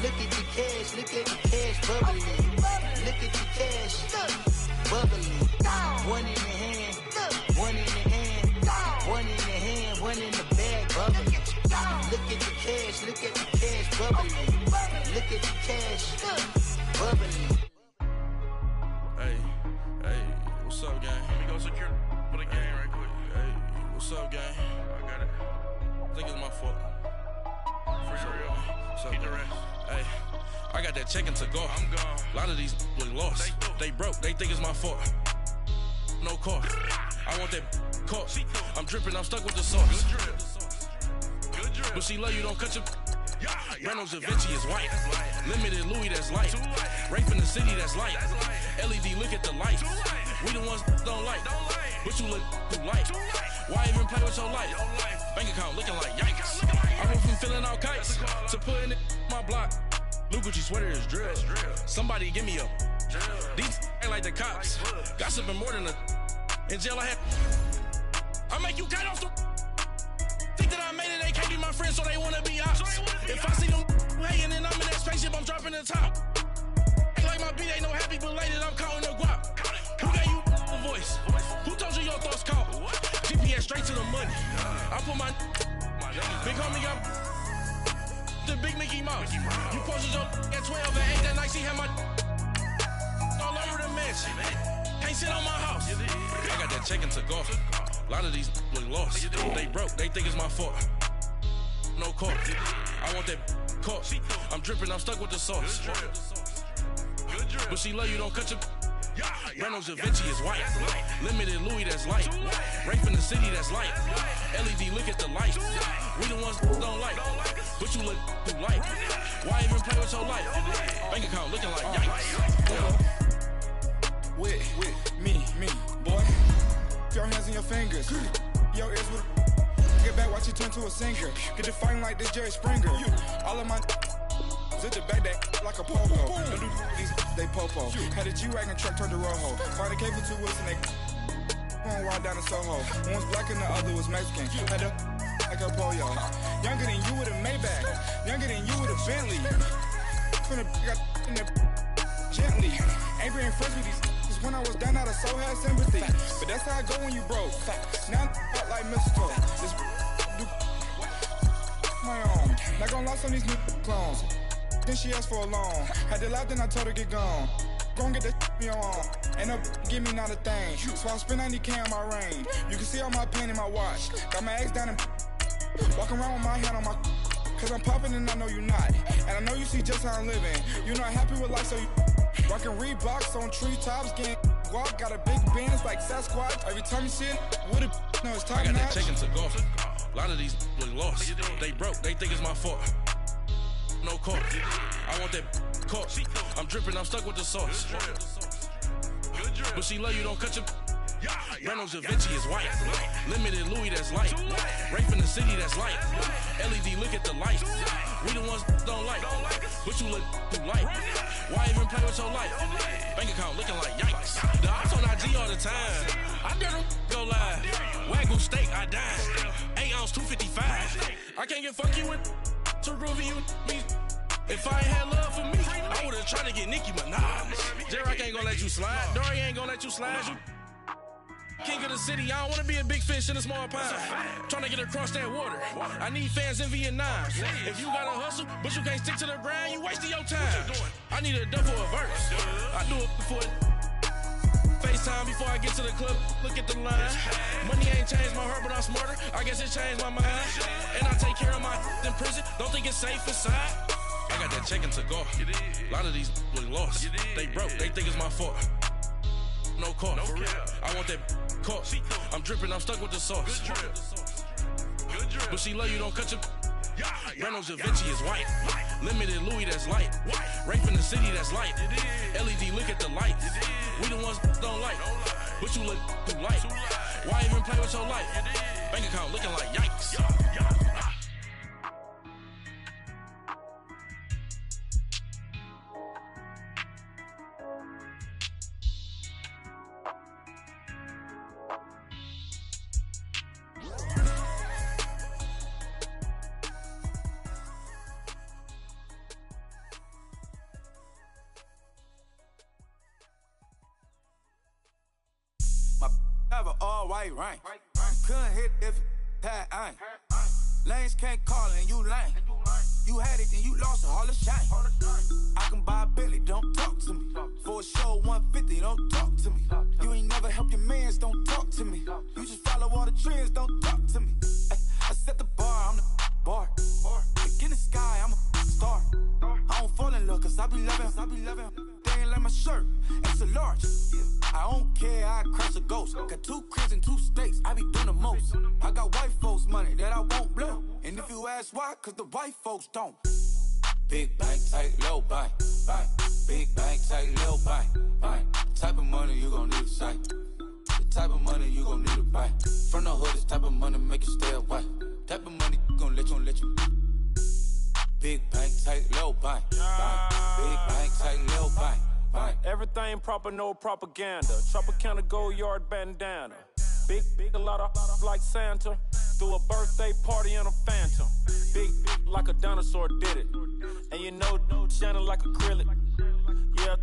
Look at the cash, look at the cash, bubbling. Look at the cash, bubbling. One in the hand, one in the hand, one in the hand, one in the bag, bubbling. Look at the cash, look at the cash, bubbling. Look at the cash, bubbling. Hey, what's up, gang? Let me go secure for the game right quick. Hey, what's up, gang? I got it. I think it's my fault. For real. Keep the rest. Hey, I got that check to go. I'm gone. A lot of these look lost. They broke. They think it's my fault. No car. I want that car. I'm dripping. I'm stuck with the sauce. Good drip. But she love you. Don't cut your. Reynolds Da Vinci is white. Limited Louis, that's light. Rape in the city, that's light. LED, look at the light. We the ones don't like. But you look too light. Why even play with your life? Bank account looking like yikes. I went from filling out kites to putting it in my block. Blue Gucci sweater is drill. Somebody give me a. These ain't like the cops. Gossiping more than a. In jail I had. I make you cut off the. Think that I made it, they can't be my friends, so they wanna be ops. If I see them hanging and I'm in that spaceship, I'm dropping the top. Ain't like my beat ain't no happy, but later I'm counting the guap. Who gave you the voice? Who told you your thoughts count? GPS straight to the money. I put my big homie got the big Mickey Mouse. You posted your at 12 and 8 that night, she had my all over the mansion. Can't sit on my house. I got that check to go. A lot of these look lost. They broke. They think it's my fault. No car. I want that car. I'm dripping. I'm stuck with the sauce. But she love you. Don't cut your. Reynolds Da Vinci is white. Limited Louis, that's light. Rape in the city, that's light. LED, look at the light. We the ones don't like. But you look too light. Why even play with your life? Bank account looking like yikes. With me, boy. Your hands and your fingers. Your ears with get back, watch you turn to a singer. Get to fighting like this Jerry Springer. All of my zip the back that like a popo. Don't do these, they popo. Had a G-Wagon truck turned to Rojo. Find a cable 2 wheels and they going wild down in Soho. One was black and the other was Mexican. Had a like a pollo. Younger than you with a Maybach. Younger than you with a Bentley. Finna got in the gently. Ain't being friends with these. When I was down, I so had sympathy. But that's how I go when you broke. Now I'm like mistletoe. This do my own. Not gonna lie on these new clones. Then she asked for a loan. Had to laugh, then I told her get gone. Gon' get that me on. Ain't no give me not a thing. So I spend 90K on my range. You can see all my pain in my watch. Got my ex down and walking around with my hand on my. Cause I'm popping and I know you not. And I know you see just how I'm living. You're not happy with life, so you. Rockin' Reeboks on treetops, getting guap, got a big Benz like Sasquatch. Every time you see it, with it, no, it's time. I got that check to go. A lot of these look lost. They broke. They think it's my fault. No car. I want that car. I'm dripping. I'm stuck with the sauce. But she love you. Don't cut your. Reynolds Da Vinci is white. Limited Louis, that's light. Rape in the city, that's light. LED, look at the light. We the ones don't like. But you look too light. Why even play with your life? Bank account looking like yikes. The ops on IG all the time. I dare them go live. Wagyu steak, I dine. 8 ounce, 255. I can't get fuck you with too groovy you me. If I ain't had love for me, I would've tried to get Nicki Minaj. J-Rock ain't gonna let you slide. Dory ain't gonna let you slide. You king of the city, I don't wanna be a big fish in a small pond. Trying to get across that water. I need fans in Vietnam. If you gotta hustle, but you can't stick to the grind, you wasting your time. I need a double a verse. I do it for FaceTime before I get to the club. Look at the line. Money ain't changed my heart, but I'm smarter. I guess it changed my mind. And I take care of my in prison. Don't think it's safe inside. I got that check to go. A lot of these look lost. They broke. They think it's my fault. No car. For real. I want that car. I'm dripping. I'm stuck with the sauce. But she love you. Don't cut your. Reynolds Da Vinci is white. Limited Louis, that's light. Rape in the city, that's light. LED, look at the lights. We the ones don't like. But you look too light. Why even play with your life? Bank account looking like yikes. Have an all-white rank. Couldn't hit if it had ain't. Lanes can't call it and you lame. You had it and you lost it, all the shame. I can buy a Billy, don't talk to me. For a show 150, don't talk to me. You ain't never helped your mans, don't talk to me. You just follow all the trends, don't talk to me. I set the bar, I'm the bar. Look in the sky, I'm a star. I don't fall in love, cause I be loving. They ain't like my shirt, it's a large. I don't care, I crash a ghost. Got 2 cribs in 2 states, I be doing the most. I got white folks' money that I won't blow. And if you ask why, cause the white folks don't. Big bank, tight, low bank. Big bank, tight, low bank. Type of money you gon' need a sight. The type of money you gon' need to buy. From the hood, this type of money make you stay away. Type of money gon' let you. Big bank, tight, low bank. Big bank, tight, low bank. Everything proper, no propaganda. Tropicana gold yard bandana. Big, a lot of like Santa. Threw a birthday party in a phantom. Big like a dinosaur did it. And you know, shining like acrylic. Yeah,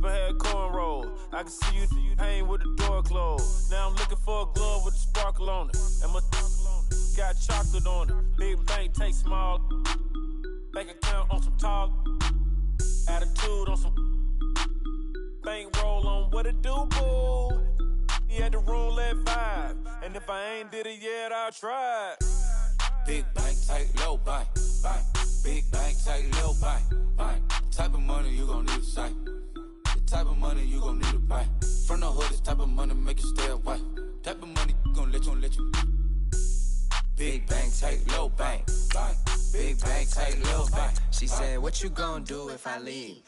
but had cornrow. I can see you hang with the door closed. Now I'm looking for a glove with a sparkle on it. And my got chocolate on it. Big bank, take small. Bank account on some talk. Attitude on some. Bank roll on what it do, boo. He had the roulette vibe. And if I ain't did it yet, I'll try. Big bank, tight, low bank. Big bank, tight, low bank. Type of money you gon' need a sight. The type of money you gon' need to buy. From the hood, this type of money make you stay away. Type of money gon' let you. Big bank, tight, low bank. Big bank, tight, low bank. She said, what you gon' do if I leave?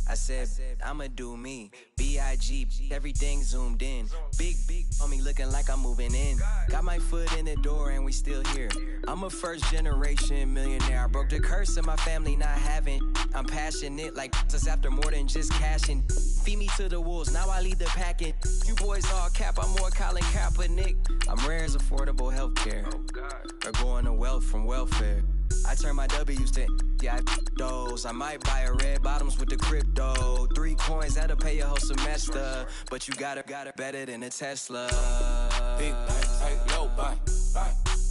I said, I'ma do me. B.I.G. Everything zoomed in. Big on me looking like I'm moving in. Got my foot in the door and we still here. I'm a first generation millionaire. I broke the curse of my family not having. I'm passionate like us after more than just cashing. Feed me to the wolves, now I lead the packing. You boys all cap, I'm more Colin Kaepernick. I'm rare as affordable healthcare. Or going to wealth from welfare. I turn my W's to those. I might buy a red bottoms with the crypto. 3 coins, that'll pay your whole semester. But you got it better than a Tesla. Big bank, tight, low bank.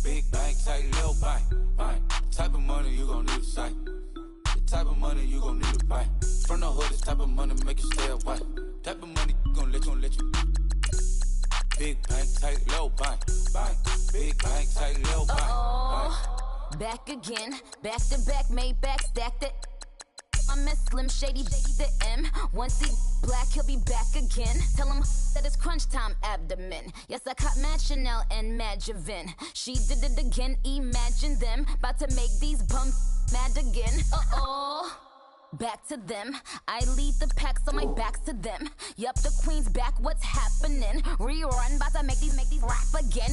Big bank, tight, low bank. Type of money you gon' need a sight. The type of money you gon' need to buy. From the hood, this type of money make you stay away. Type of money gon' let you. Big bank, tight, low bank. Big bank, tight, low bank. Back again, back to back, made back, stacked it. I miss Slim Shady, the M. Once he black, he'll be back again. Tell him that it's crunch time abdomen. Yes, I caught Mad Chanel and Mad Javin. She did it again, imagine them. About to make these bumps mad again. Back to them. I lead the pack, so my back's to them. Yup, the queen's back, what's happening? Rerun, about to make these rap again.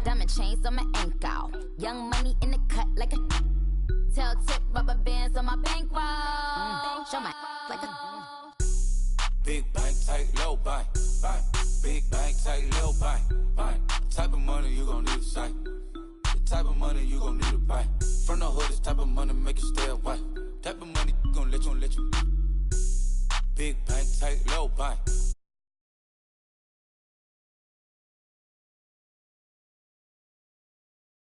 Diamond chains on my ankle. Young money in the cut like a tail tip, rubber bands on my bankroll. Show my like a big bank, tight, low bank. Big bank, tight, low bank. Type of money you gon' need a sight. The type of money you gon' need to buy. From the hood, this type of money make you stay away. Type of money gon' let you. Big bank, tight, low bank.